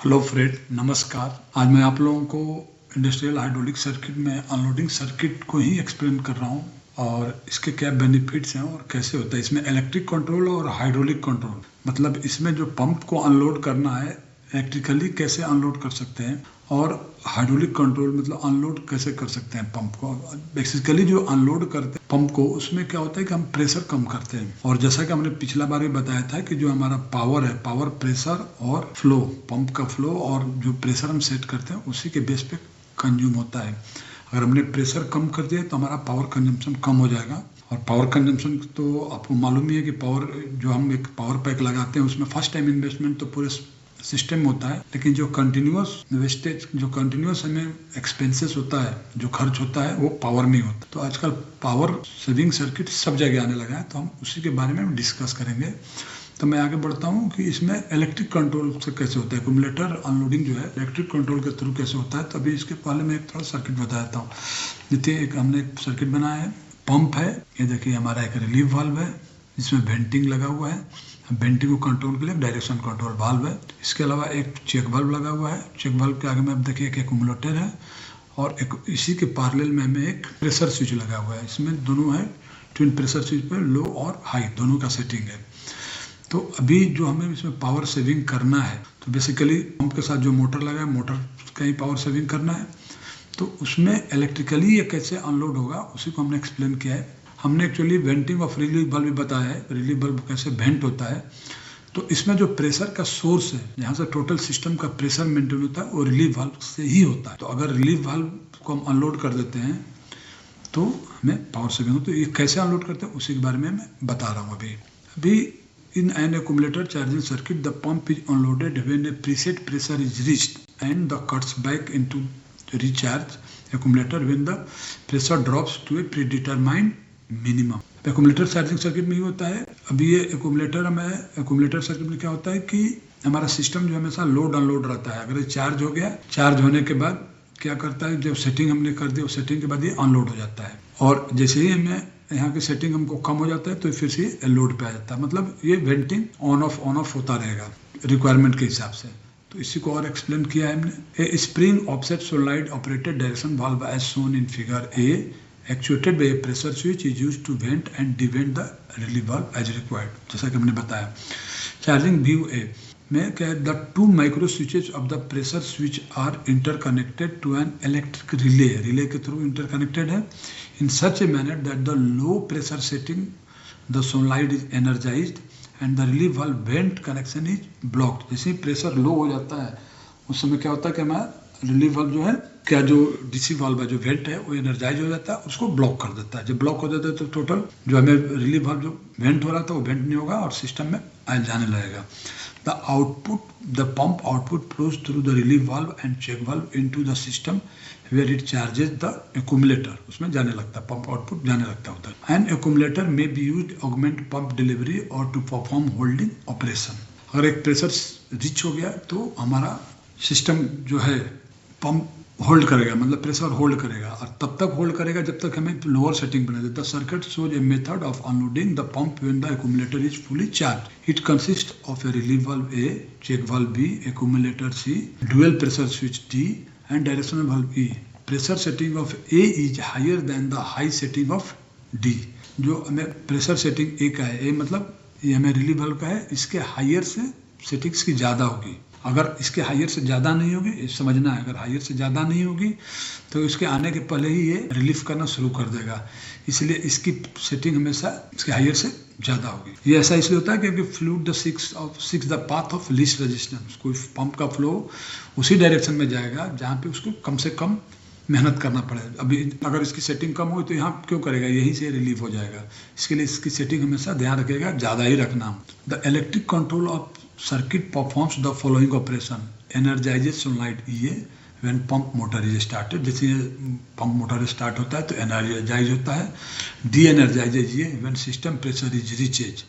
Hello Fred, नमस्कार। आज मैं आप लोगों को इंडस्ट्रियल हाइड्रोलिक सर्किट में अनलोडिंग सर्किट को ही एक्सप्लेन कर रहा हूँ और इसके क्या बेनिफिट्स हैं और कैसे होता है। इसमें इलेक्ट्रिक कंट्रोल और हाइड्रोलिक कंट्रोल, मतलब इसमें जो पंप को अनलोड करना है इलेक्ट्रिकली कैसे अनलोड कर सकते हैं, और हाइड्रोलिक कंट्रोल मतलब अनलोड कैसे कर सकते हैं पंप को। बेसिकली जो अनलोड करते हैं पंप को, उसमें क्या होता है कि हम प्रेशर कम करते हैं। और जैसा कि हमने पिछला बार भी बताया था कि जो हमारा पावर है, पावर प्रेशर और फ्लो, पंप का फ्लो और जो प्रेशर हम सेट करते हैं उसी के बेस पे कंज्यूम होता है। अगर हमने प्रेशर कम कर दिया तो हमारा पावर कंजम्पशन कम हो जाएगा। और पावर कंजम्पशन तो आपको मालूम ही है कि पावर जो हम एक पावर पैक लगाते हैं उसमें फर्स्ट टाइम इन्वेस्टमेंट तो पूरे सिस्टम होता है, लेकिन जो कंटिन्यूअस वेस्टेज, जो कंटिन्यूअस हमें एक्सपेंसेस होता है, जो खर्च होता है, वो पावर में होता है। तो आजकल पावर सेविंग सर्किट सब जगह आने लगा है, तो हम उसी के बारे में डिस्कस करेंगे। तो मैं आगे बढ़ता हूँ कि इसमें इलेक्ट्रिक कंट्रोल से कैसे होता है, एक्यूमुलेटर अनलोडिंग जो है इलेक्ट्रिक कंट्रोल के थ्रू कैसे होता है। तभी इसके पहले मैं एक थोड़ा सर्किट बता देता हूँ। देखिए, हमने एक सर्किट बनाया है, पंप है, ये देखिए हमारा एक रिलीफ वाल्व है जिसमें वेंटिंग लगा हुआ है। वेंटिंग को कंट्रोल के लिए डायरेक्शन कंट्रोल वाल्व है। इसके अलावा एक चेक वाल्व लगा हुआ है। चेक वाल्व के आगे में आप देखिए एक एक्यूमुलेटर है और एक इसी के पैरेलल में हमें एक प्रेशर स्विच लगा हुआ है। इसमें दोनों है, ट्विन प्रेशर स्विच पे लो और हाई दोनों का सेटिंग है। तो अभी जो हमें इसमें पावर सेविंग करना है, तो बेसिकली पंप के साथ जो मोटर लगा है, मोटर का ही पावर सेविंग करना है। तो उसमें इलेक्ट्रिकली ये कैसे अनलोड होगा उसी को हमने एक्सप्लेन किया है। हमने actually venting of relief bulb भी बताया है, रिलीफ बल्ब कैसे वेंट होता है। तो इसमें जो प्रेशर का सोर्स है, जहाँ से टोटल सिस्टम का प्रेशर मेंटेन होता है, वो रिलीफ वाल्व से ही होता है। तो अगर रिलीफ वाल्व को हम अनलोड कर देते हैं तो हमें पावर सेविंग होती है। तो ये कैसे अनलोड करते हैं उसी के बारे में मैं बता रहा हूँ। अभी in an accumulator charging circuit the pump is unloaded when A preset pressure is reached and the cuts back into recharge accumulator when the pressure drops to a predetermined minimum। Accumulator charging circuit में ही होता है। अभी ये accumulator circuit में क्या होता है कि हमारा सिस्टम जो हमेशा लोड अनलोड रहता है। अगर ये चार्ज हो गया, चार्ज होने के बाद क्या करता है, जब सेटिंग हमने कर दी उस सेटिंग के बाद ये अनलोड हो जाता है। और जैसे ही हमें यहाँ की सेटिंग हमको कम हो जाता है तो फिर से लोड पे आ जाता है। मतलब ये वेंटिंग ऑन ऑफ होता रहेगा रिक्वायरमेंट के हिसाब से। तो इसी को और एक्सप्लेन किया है हमने। A spring offset solenoid operated direction valve as shown in figure a actuated by a pressure switch is used to vent and devent the relief valve as required, जैसा कि हमने बताया। चार्जिंग व्यू ए में क्या है, the two micro switches of the pressure switch are interconnected to an electric relay के through interconnected है in such a manner that the low pressure setting the solenoid is energised and the relief valve vent connection is blocked. जैसे ही pressure low हो जाता है उस समय क्या होता है कि हमारा रिलीफ वाल्व जो है, क्या जो डीसी वाल्व है, जो वेंट है, वो एनर्जाइज हो जाता है, उसको ब्लॉक कर देता है। जब ब्लॉक हो जाता है तो टोटल जो हमें रिलीफ वाल्व जो वेंट हो रहा था वो वेंट नहीं होगा और सिस्टम में आयल जाने लगेगा। The pump output flows through the relief valve and check valve into the system where it charges the accumulator, उसमें जाने लगता है, पंप आउटपुट जाने लगता होता है। An accumulator may be used to augment pump delivery or to perform holding operation। अगर एक प्रेशर रिच हो गया तो हमारा सिस्टम जो है पंप होल्ड करेगा, मतलब प्रेशर होल्ड करेगा, और तब तक होल्ड करेगा जब तक हमें लोअर सेटिंग बना देता है। Circuit shows a method of unloading the pump when the accumulator is fully charged। It consists of a relief valve A, check valve B, accumulator C, dual pressure switch D and directional valve E। Pressure setting of A is higher than the high setting of D। जो हमें pressure setting A का है, A मतलब ये हमें relief valve का है, इसके हायर से सेटिंग्स की ज़्यादा होगी। अगर इसके हायर से ज़्यादा नहीं होगी, ये समझना है, अगर हायर से ज़्यादा नहीं होगी तो इसके आने के पहले ही ये रिलीफ करना शुरू कर देगा। इसलिए इसकी सेटिंग हमेशा इसके हायर से ज़्यादा होगी। ये ऐसा इसलिए होता है क्योंकि fluid the six the path of least resistance. कोई पंप का फ्लो उसी डायरेक्शन में जाएगा जहाँ पे उसको कम से कम मेहनत करना पड़ेगा। अभी अगर इसकी सेटिंग कम हो तो यहाँ क्यों करेगा, यहीं से रिलीफ हो जाएगा। इसके लिए इसकी सेटिंग हमेशा ध्यान रखेगा, ज़्यादा ही रखना। The electric control of circuit performs the following operation: energizes solenoid EA when pump motor is started। जैसे पंप मोटर स्टार्ट होता है तो एनर्जाइज होता है। De-energises EA when system pressure is reaches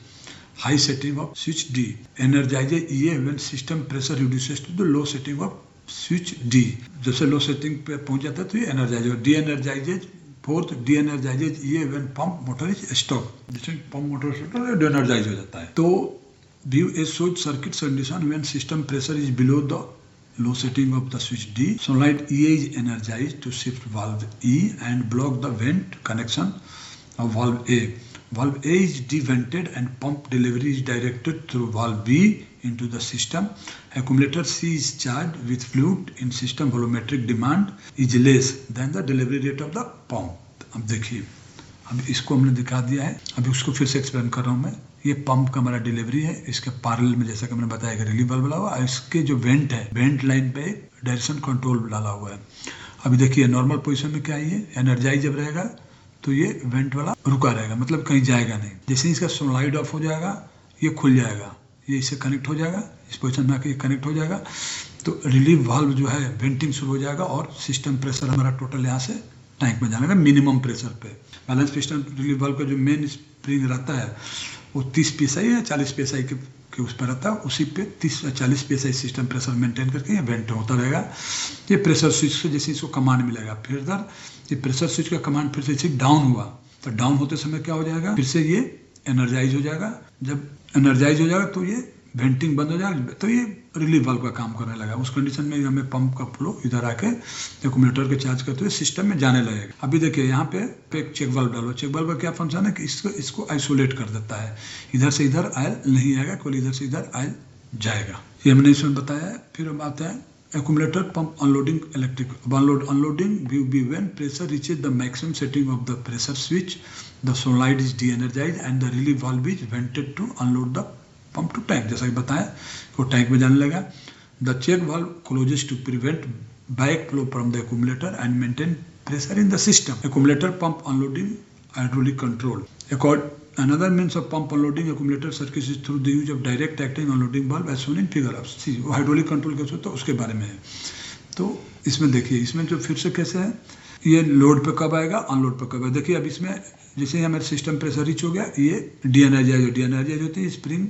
high setting of switch D। energizes EA when system pressure reduces to the low setting of switch D। जैसे लो setting पे पहुंच जाता है तो ये एनर्जाइज हो। De-energises fourth, de-energises EA when pump motor is stop. जैसे pump motor de-energise हो जाता है। तो view a shows circuit condition when system pressure is below the low setting of the switch D. Solenoid E is energized to shift valve E and block the vent connection of valve A. Valve A is devented and pump delivery is directed through valve B into the system. Accumulator C is charged with fluid in system volumetric demand is less than the delivery rate of the pump. अब देखिए, अब इसको हमने दिखा दिया है, अभी उसको फिर से एक्सप्लेन कर रहा हूँ मैं। ये पंप का हमारा डिलीवरी है, इसके पैरेलल में जैसा कि मैंने बताया कि रिलीफ वाल्व लगा हुआ है, इसके जो वेंट है, वेंट लाइन पे डायरेक्शन कंट्रोल डाला हुआ है। अभी देखिए नॉर्मल पोजीशन में क्या है, ये एनर्जाइज जब रहेगा तो ये वेंट वाला रुका रहेगा, मतलब कहीं जाएगा नहीं। जैसे ही इसका सोलनॉइड ऑफ हो जाएगा ये खुल जाएगा, ये इससे कनेक्ट हो जाएगा, इस पोजीशन में आके कनेक्ट हो जाएगा, तो रिलीफ वाल्व जो है वेंटिंग शुरू हो जाएगा और सिस्टम प्रेशर हमारा टोटल यहाँ से टैंक में जाने का मिनिमम प्रेशर पे। बैलेंस पिस्टन रिलीफ वाल्व का जो मेन स्प्रिंग रहता है वो 30 psi या 40 psi के उस पर रहता है, उसी पे 30 या 40 psi सिस्टम प्रेशर मेंटेन करके ये वेंट होता रहेगा। ये प्रेशर स्विच से जैसे इसको कमांड मिलेगा, फिर इधर ये प्रेशर स्विच का कमांड फिर से डाउन हुआ तो डाउन होते समय क्या हो जाएगा, फिर से ये एनर्जाइज हो जाएगा। जब एनर्जाइज हो जाएगा तो ये वेंटिंग बंद हो जाएगा, तो ये रिलीफ वाल्व का काम करने लगा। उस कंडीशन में हमें पंप का फ्लो इधर आके एक्यूमुलेटर के चार्ज करते हुए सिस्टम में जाने लगेगा। अभी देखिए यहाँ पे एक चेक वाल्व डालो, चेक वाल्व का क्या फंक्शन है कि इसको आइसोलेट कर देता है, इधर से इधर आयल नहीं आएगा, केवल इधर से इधर आयल जाएगा। ये हमने इसमें बताया है। फिर हम आते हैं accumulator pump unloading electric unloading will be when pressure reaches the maximum setting of the pressure switch, the solenoid is de-energized and the relief valve is vented to unload the pump to tank। जैसा कि बताया वो tank में जाने लगा। The check valve closes to prevent backflow from the accumulator and maintain pressure in the system। Accumulator pump unloading hydraulic control। Another means of pump unloading accumulator circuit is through the use of direct acting unloading valve as shown in figure of। वो hydraulic control कैसे होता है उसके बारे में है। तो इसमें देखिए, इसमें जो फिर से कैसे है, ये लोड पे कब आएगा, अनलोड पे कब आएगा। देखिए अब इसमें जैसे ही हमारे सिस्टम प्रेशर रीच हो गया, ये डीएनर्जाइज होती है, स्प्रिंग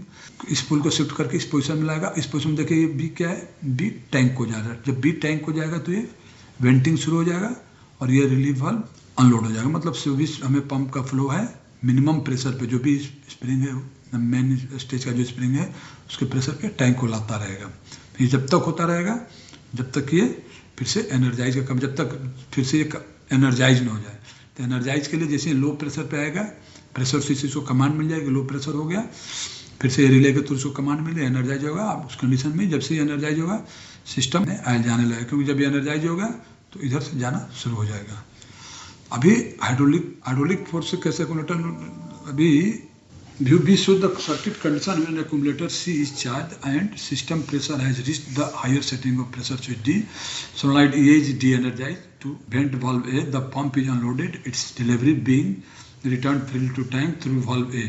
इस पुल को शिफ्ट करके इस पोजीशन में लाएगा। इस पोजीशन में देखिए ये बी क्या है, बी टैंक को जा रहा है। जब बी टैंक को जाएगा तो ये वेंटिंग शुरू हो जाएगा और ये रिलीफ वाल्व अनलोड हो जाएगा। मतलब सर्विस हमें पंप का फ्लो है मिनिमम प्रेशर पे, जो भी स्प्रिंग है मेन स्टेज का जो स्प्रिंग है उसके प्रेशर पे टैंक को लाता रहेगा। ये जब तक होता रहेगा जब तक ये फिर से एनर्जाइज का कम, जब तक फिर से ये एनर्जाइज ना हो जाए। तो एनर्जाइज के लिए जैसे लो प्रेशर पे आएगा, प्रेशर स्विच इसको कमांड मिल जाएगी, लो प्रेशर हो गया, फिर से रिले के थ्रू उसको कमांड मिल जाए, एनर्जाइज होगा। अब उस कंडीशन में जब से एनर्जाइज होगा सिस्टम में आयल जाने लगेगा, क्योंकि जब ये एनर्जाइज होगा तो इधर से जाना शुरू हो जाएगा। अभी हाइड्रोलिक फोर्स से कैसे एक्यूमुलेटर, अभी we show the circuit condition when accumulator C is charged and system pressure has reached the higher setting of pressure switch D. Solenoid E is de-energized to vent valve A. The pump is unloaded, its delivery being returned freely to tank through valve A.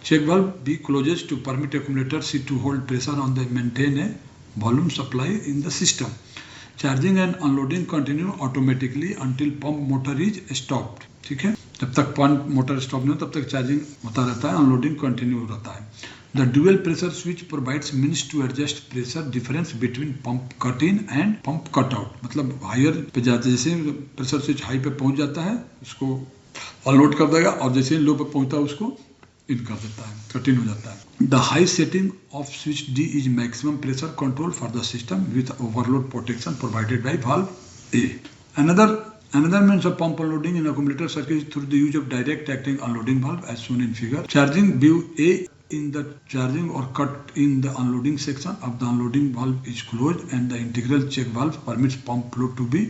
Check valve B closes to permit accumulator C to hold pressure on the maintain a volume supply in the system. Charging and unloading continue automatically until pump motor is stopped। ठीक है, जब तक pump motor stop नहीं हो तब तक charging होता रहता है, अनलोडिंग कंटिन्यू रहता है। The dual pressure switch provides means to adjust pressure difference between pump cut in and pump cut out. मतलब हायर पे जाते जैसे प्रेशर स्विच हाई पे पहुंच जाता है उसको अनलोड कर देगा, और जैसे लो पे पहुंचता है उसको इन कर देता है, कट इन हो जाता है। The high setting off switch D is maximum pressure control for the system with overload protection provided by valve A. Another means of pump unloading in accumulator circuit is through the use of direct acting unloading valve as shown in figure. Charging view A in the charging or cut in the unloading section of the unloading valve is closed and the integral check valve permits pump flow to be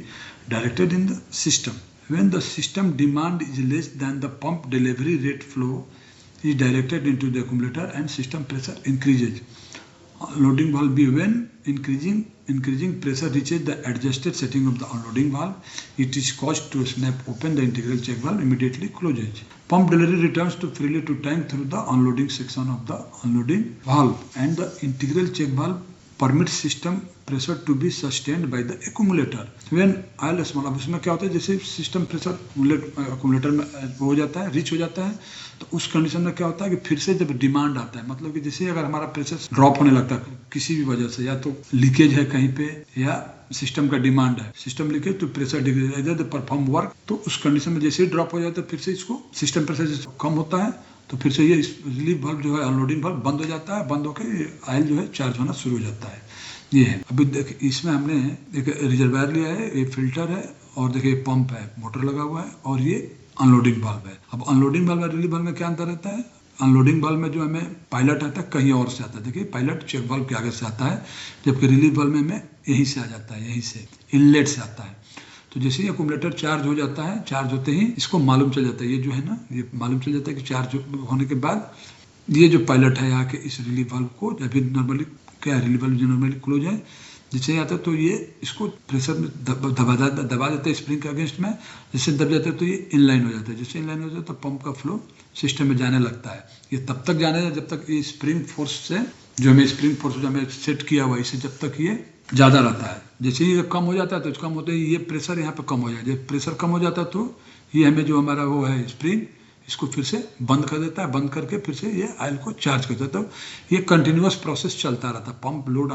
directed in the system. When the system demand is less than the pump delivery rate, flow is directed into the accumulator and system pressure increases. Unloading valve B, when increasing pressure reaches the adjusted setting of the unloading valve, it is caused to snap open. The integral check valve immediately closes. Pump delivery returns to freely to tank through the unloading section of the unloading valve, and the integral check valve permits system pressure to be sustained by the accumulator when oil small। अब इसमें क्या होता है, जैसे system pressure accumulator में हो जाता है, रीच हो जाता है, तो उस कंडीशन में क्या होता है कि फिर से जब डिमांड आता है, मतलब कि जैसे अगर हमारा प्रेशर ड्रॉप होने लगता है किसी भी वजह से, या तो लीकेज है कहीं पे या सिस्टम का डिमांड है, सिस्टम लीकेज तो प्रेशर डिक्रीज परफॉर्म वर्क, तो उस कंडीशन में जैसे ही ड्रॉप हो जाता है फिर से इसको सिस्टम प्रेशर कम होता है तो फिर से ये रिलीफ वाल्व जो है अनलोडिंग वाल्व बंद हो जाता है, बंद होकर ऑयल जो है चार्ज होना शुरू हो जाता है। ये है। अभी देखिए इसमें हमने एक रिजर्वायर लिया है, एक फिल्टर है और देखिए पंप है, मोटर लगा हुआ है और ये अनलोडिंग वाल्व है। अब अनलोडिंग वाल्व और रिलीफ वाल्व में क्या अंतर रहता है? अनलोडिंग वाल्व में जो हमें पायलट आता है कहीं और से आता है, देखिए पायलट चेक वाल्व के आगे से आता है, जबकि रिलीफ वाल्व में हमें यहीं से आ जाता है, यहीं से इनलेट से आता है। तो जैसे ही अक्यूमुलेटर चार्ज हो जाता है, चार्ज होते ही इसको मालूम चल जाता है, ये जो है ना, ये मालूम चल जाता है कि चार्ज होने के बाद ये जो पायलट है यहाँ के इस रिलीफ वाल्व को, जब भी नॉर्मली क्या रिलीफ वाल्व जो नॉर्मली क्लोज है, जिससे आता है तो ये इसको प्रेशर में दबा देता है स्प्रिंग के अगेंस्ट में, जिससे दब जाता है तो ये इनलाइन हो जाता है। जिससे इनलाइन हो जाता है तो पंप का फ्लो सिस्टम में जाने लगता है। ये तब तक जाने जब तक ये स्प्रिंग फोर्स से जो हमें सेट किया हुआ है, इसे जब तक ये ज़्यादा रहता है। जैसे ही कम हो जाता है तो कम होते ही ये प्रेशर यहाँ पे कम हो जाए। जब प्रेशर कम हो जाता है तो ये हमें जो हमारा वो है स्प्रिंग, इसको फिर से बंद कर देता है, बंद करके फिर से ये ऑयल को चार्ज कर देता है। तो ये कंटिन्यूअस प्रोसेस चलता रहता है, पंप लोड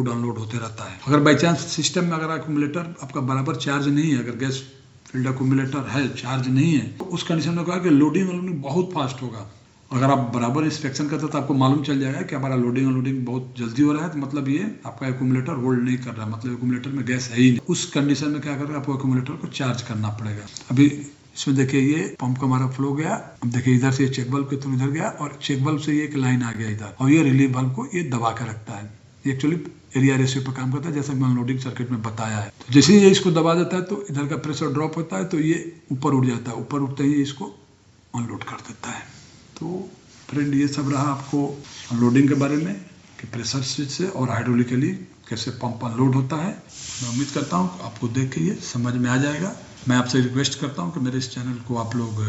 अनलोड होते रहता है। अगर बाई चांस सिस्टम में अगर एक्यूमुलेटर आपका बराबर चार्ज नहीं है, अगर गैस फील्ड एक्यूमुलेटर है चार्ज नहीं है, तो उस कंडीशन में कहा कि लोडिंग अनलोडिंग बहुत फास्ट होगा। अगर आप बराबर इंस्पेक्शन करते तो आपको मालूम चल जाएगा कि हमारा लोडिंग अनलोडिंग बहुत जल्दी हो रहा है, तो मतलब ये आपका एक्यूमुलेटर होल्ड नहीं कर रहा, मतलब एक्यूमुलेटर में गैस है ही नहीं। उस कंडीशन में क्या करेगा, आपको एक्यूमुलेटर को चार्ज करना पड़ेगा। अभी इसमें देखिए ये पंप का हमारा फ्लो गया, अब देखिए इधर से चेक वाल्व के थ्रू इधर गया और चेक वाल्व से ये एक लाइन आ गया इधर, और ये रिलीफ वाल्व को ये दबा के रखता है। ये एक्चुअली एरिया रेशियो पर काम करता है, जैसा मैं अनलोडिंग सर्किट में बताया है। तो जैसे ही ये इसको दबा देता है तो इधर का प्रेशर ड्रॉप होता है, तो ये ऊपर उठ जाता है, ऊपर उठते ही इसको अनलोड कर देता है। तो फ्रेंड ये सब रहा आपको अनलोडिंग के बारे में कि प्रेशर स्विच से और हाइड्रोलिकली कैसे पंप अनलोड होता है। मैं उम्मीद करता हूँ आपको देख के ये समझ में आ जाएगा। मैं आपसे रिक्वेस्ट करता हूँ कि मेरे इस चैनल को आप लोग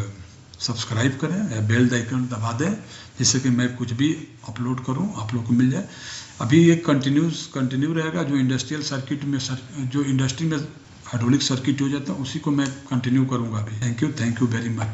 सब्सक्राइब करें या बेल आइकन दबा दें, जिससे कि मैं कुछ भी अपलोड करूँ आप लोग को मिल जाए। अभी ये कंटिन्यू रहेगा, जो इंडस्ट्रियल सर्किट में जो इंडस्ट्री में हाइड्रोलिक सर्किट हो जाता है उसी को मैं कंटिन्यू करूँगा अभी। Thank you very much.